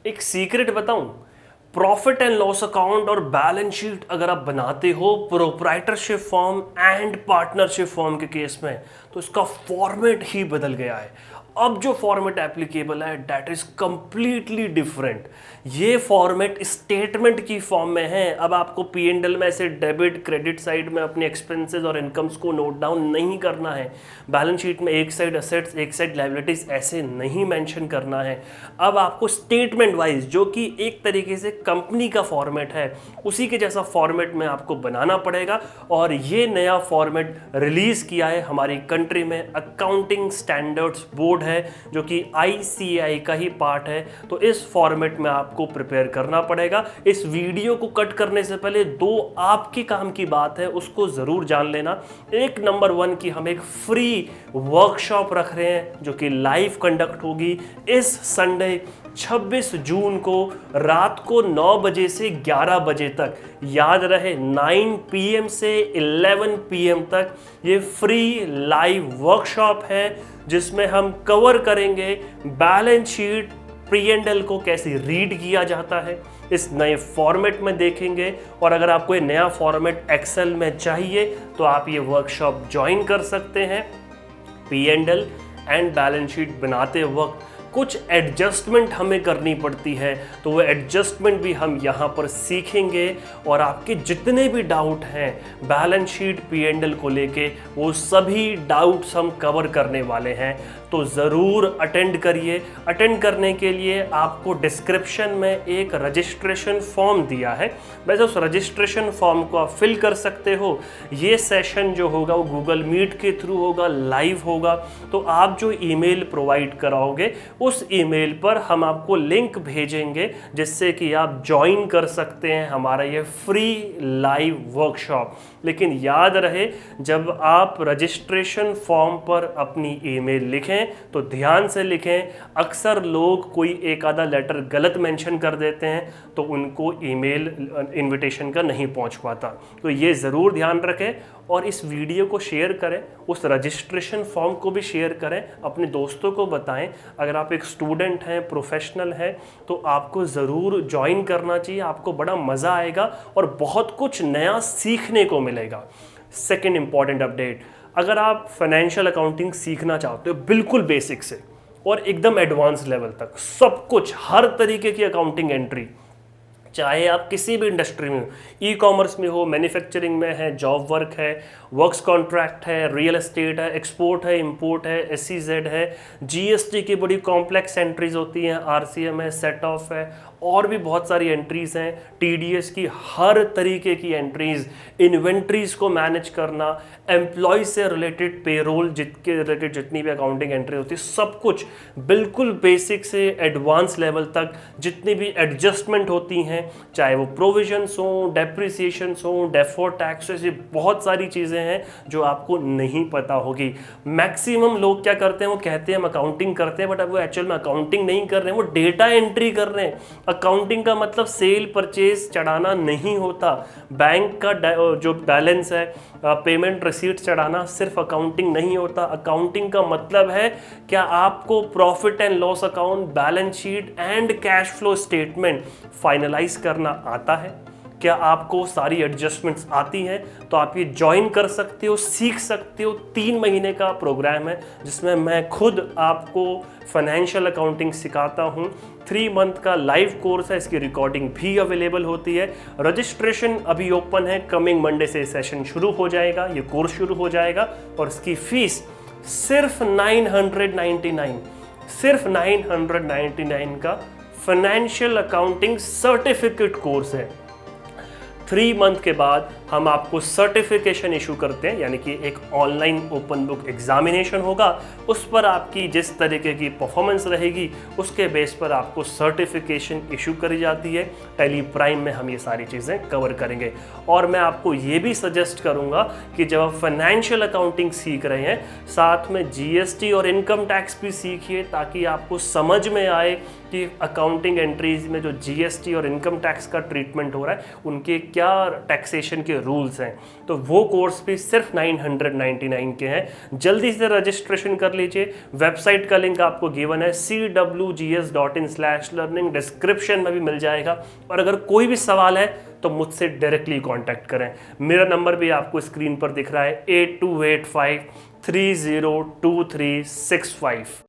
एक सीक्रेट बताऊं, profit and loss account और बैलेंस शीट अगर आप बनाते हो proprietorship form and partnership form के केस में, तो इसका फॉर्मेट ही बदल गया है। अब जो फॉर्मेट एप्लीकेबल है दैट इज कंप्लीटली डिफरेंट। ये फॉर्मेट स्टेटमेंट की फॉर्म में है। अब आपको पी एंड एल में ऐसे डेबिट क्रेडिट साइड में अपने एक्सपेंसेस और इनकम्स को नोट डाउन नहीं करना है। बैलेंस शीट में एक साइड असेट्स एक साइड लायबिलिटीज ऐसे नहीं मेंशन करना है। अब आपको स्टेटमेंट वाइज, जो कि एक तरीके से कंपनी का फॉर्मेट है, उसी के जैसा फॉर्मेट में आपको बनाना पड़ेगा। और ये नया फॉर्मेट रिलीज किया है हमारी कंट्री में अकाउंटिंग स्टैंडर्ड्स बोर्ड है, जो कि आईसीएआई का ही पार्ट है। तो इस फॉर्मेट में आपको प्रिपेयर करना पड़ेगा। इस वीडियो को कट करने से पहले दो आपके काम की बात है, उसको जरूर जान लेना। एक नंबर 1 की हम एक फ्री वर्कशॉप रख रहे हैं जो कि लाइव कंडक्ट होगी इस संडे 26 जून को रात को 9 बजे से 11 बजे तक। याद रहे 9 PM से 11 PM तक ये फ्री लाइव वर्कशॉप है, जिसमें हम कवर करेंगे बैलेंस शीट P&L को कैसे रीड किया जाता है, इस नए फॉर्मेट में देखेंगे। और अगर आपको ये नया फॉर्मेट एक्सेल में चाहिए तो आप ये वर्कशॉप ज्वाइन कर सकते हैं। P&L एंड बैलेंस शीट बनाते वक्त कुछ एडजस्टमेंट हमें करनी पड़ती है, तो वो एडजस्टमेंट भी हम यहाँ पर सीखेंगे। और आपके जितने भी डाउट हैं बैलेंस शीट P&L को लेके, वो सभी डाउट्स हम कवर करने वाले हैं। तो ज़रूर अटेंड करिए। अटेंड करने के लिए आपको डिस्क्रिप्शन में एक रजिस्ट्रेशन फॉर्म दिया है, वैसे उस रजिस्ट्रेशन फॉर्म को आप फिल कर सकते हो। ये सेशन जो होगा वो गूगल मीट के थ्रू होगा, लाइव होगा। तो आप जो ईमेल प्रोवाइड कराओगे उस ईमेल पर हम आपको लिंक भेजेंगे, जिससे कि आप ज्वाइन कर सकते हैं हमारा ये फ्री लाइव वर्कशॉप। लेकिन याद रहे, जब आप रजिस्ट्रेशन फॉर्म पर अपनी ईमेल लिखें तो ध्यान से लिखें। अक्सर लोग कोई एक आधा लेटर गलत मेंशन कर देते हैं तो उनको ईमेल इनविटेशन का नहीं पहुंच पाता। तो ये ज़रूर ध्यान रखें और इस वीडियो को शेयर करें, उस रजिस्ट्रेशन फॉर्म को भी शेयर करें, अपने दोस्तों को बताएं। अगर आप एक स्टूडेंट हैं, प्रोफेशनल हैं, तो आपको ज़रूर ज्वाइन करना चाहिए। आपको बड़ा मज़ा आएगा और बहुत कुछ नया सीखने को मिलेगा। सेकेंड इंपॉर्टेंट अपडेट, अगर आप फाइनेंशियल अकाउंटिंग सीखना चाहते हो बिल्कुल बेसिक से और एकदम एडवांस लेवल तक, सब कुछ, हर तरीके की अकाउंटिंग एंट्री, चाहे आप किसी भी इंडस्ट्री में हो, ई कॉमर्स में हो, मैन्युफैक्चरिंग में है, जॉब वर्क है, वर्क्स कॉन्ट्रैक्ट है, रियल एस्टेट है, एक्सपोर्ट है, इंपोर्ट है, SEZ है, GST की बड़ी कॉम्प्लेक्स एंट्रीज होती हैं, RCM है, सेट ऑफ है, और भी बहुत सारी एंट्रीज हैं, TDS की, हर तरीके की एंट्रीज, इन्वेंट्रीज को मैनेज करना, एम्प्लॉय से रिलेटेड पेरोल जितके रिलेटेड जितनी भी अकाउंटिंग एंट्री होती है, सब कुछ बिल्कुल बेसिक से एडवांस लेवल तक जितनी भी एडजस्टमेंट होती हैं, चाहे वो प्रोविजंस हो, डेप्रिसिएशंस हो, डेफर्ड टैक्स, ऐसी बहुत सारी चीज़ें हैं जो आपको नहीं पता होगी। मैक्सिमम लोग क्या करते हैं, वो कहते हैं हम अकाउंटिंग करते हैं, बट अब वो एक्चुअल में अकाउंटिंग नहीं कर रहे हैं, वो डेटा एंट्री कर रहे हैं। अकाउंटिंग का मतलब सेल परचेज चढ़ाना नहीं होता। बैंक का जो बैलेंस है, पेमेंट रिसीट चढ़ाना सिर्फ अकाउंटिंग नहीं होता। अकाउंटिंग का मतलब है क्या आपको profit and loss account, balance sheet and cash flow statement finalise करना आता है? क्या आपको सारी एडजस्टमेंट्स आती हैं? तो आप ये ज्वाइन कर सकते हो, सीख सकते हो। 3 महीने का प्रोग्राम है जिसमें मैं खुद आपको फाइनेंशियल अकाउंटिंग सिखाता हूँ। 3 मंथ का लाइव कोर्स है, इसकी रिकॉर्डिंग भी अवेलेबल होती है। रजिस्ट्रेशन अभी ओपन है, कमिंग मंडे से सेशन शुरू हो जाएगा, ये कोर्स शुरू हो जाएगा। और इसकी फीस सिर्फ 999, सिर्फ 999 का फाइनेंशियल अकाउंटिंग सर्टिफिकेट कोर्स है। 3 मंथ के बाद हम आपको सर्टिफिकेशन इशू करते हैं, यानी कि एक ऑनलाइन ओपन बुक एग्जामिनेशन होगा। उस पर आपकी जिस तरीके की परफॉर्मेंस रहेगी उसके बेस पर आपको सर्टिफिकेशन इशू करी जाती है। टैली प्राइम में हम ये सारी चीज़ें कवर करेंगे। और मैं आपको ये भी सजेस्ट करूँगा कि जब आप फाइनेंशियल अकाउंटिंग सीख रहे हैं, साथ में GST और इनकम टैक्स भी सीखिए, ताकि आपको समझ में आए कि अकाउंटिंग एंट्रीज में जो GST और इनकम टैक्स का ट्रीटमेंट हो रहा है, उनके क्या टैक्सेशन के रूल्स हैं। तो वो कोर्स भी सिर्फ 999 के हैं। जल्दी से रजिस्ट्रेशन कर लीजिए। वेबसाइट का लिंक आपको गिवन है cwgs.in/learning, डिस्क्रिप्शन में भी मिल जाएगा। और अगर कोई भी सवाल है तो मुझसे डायरेक्टली कांटेक्ट करें। मेरा नंबर भी आपको स्क्रीन पर दिख रहा है 8285 302365।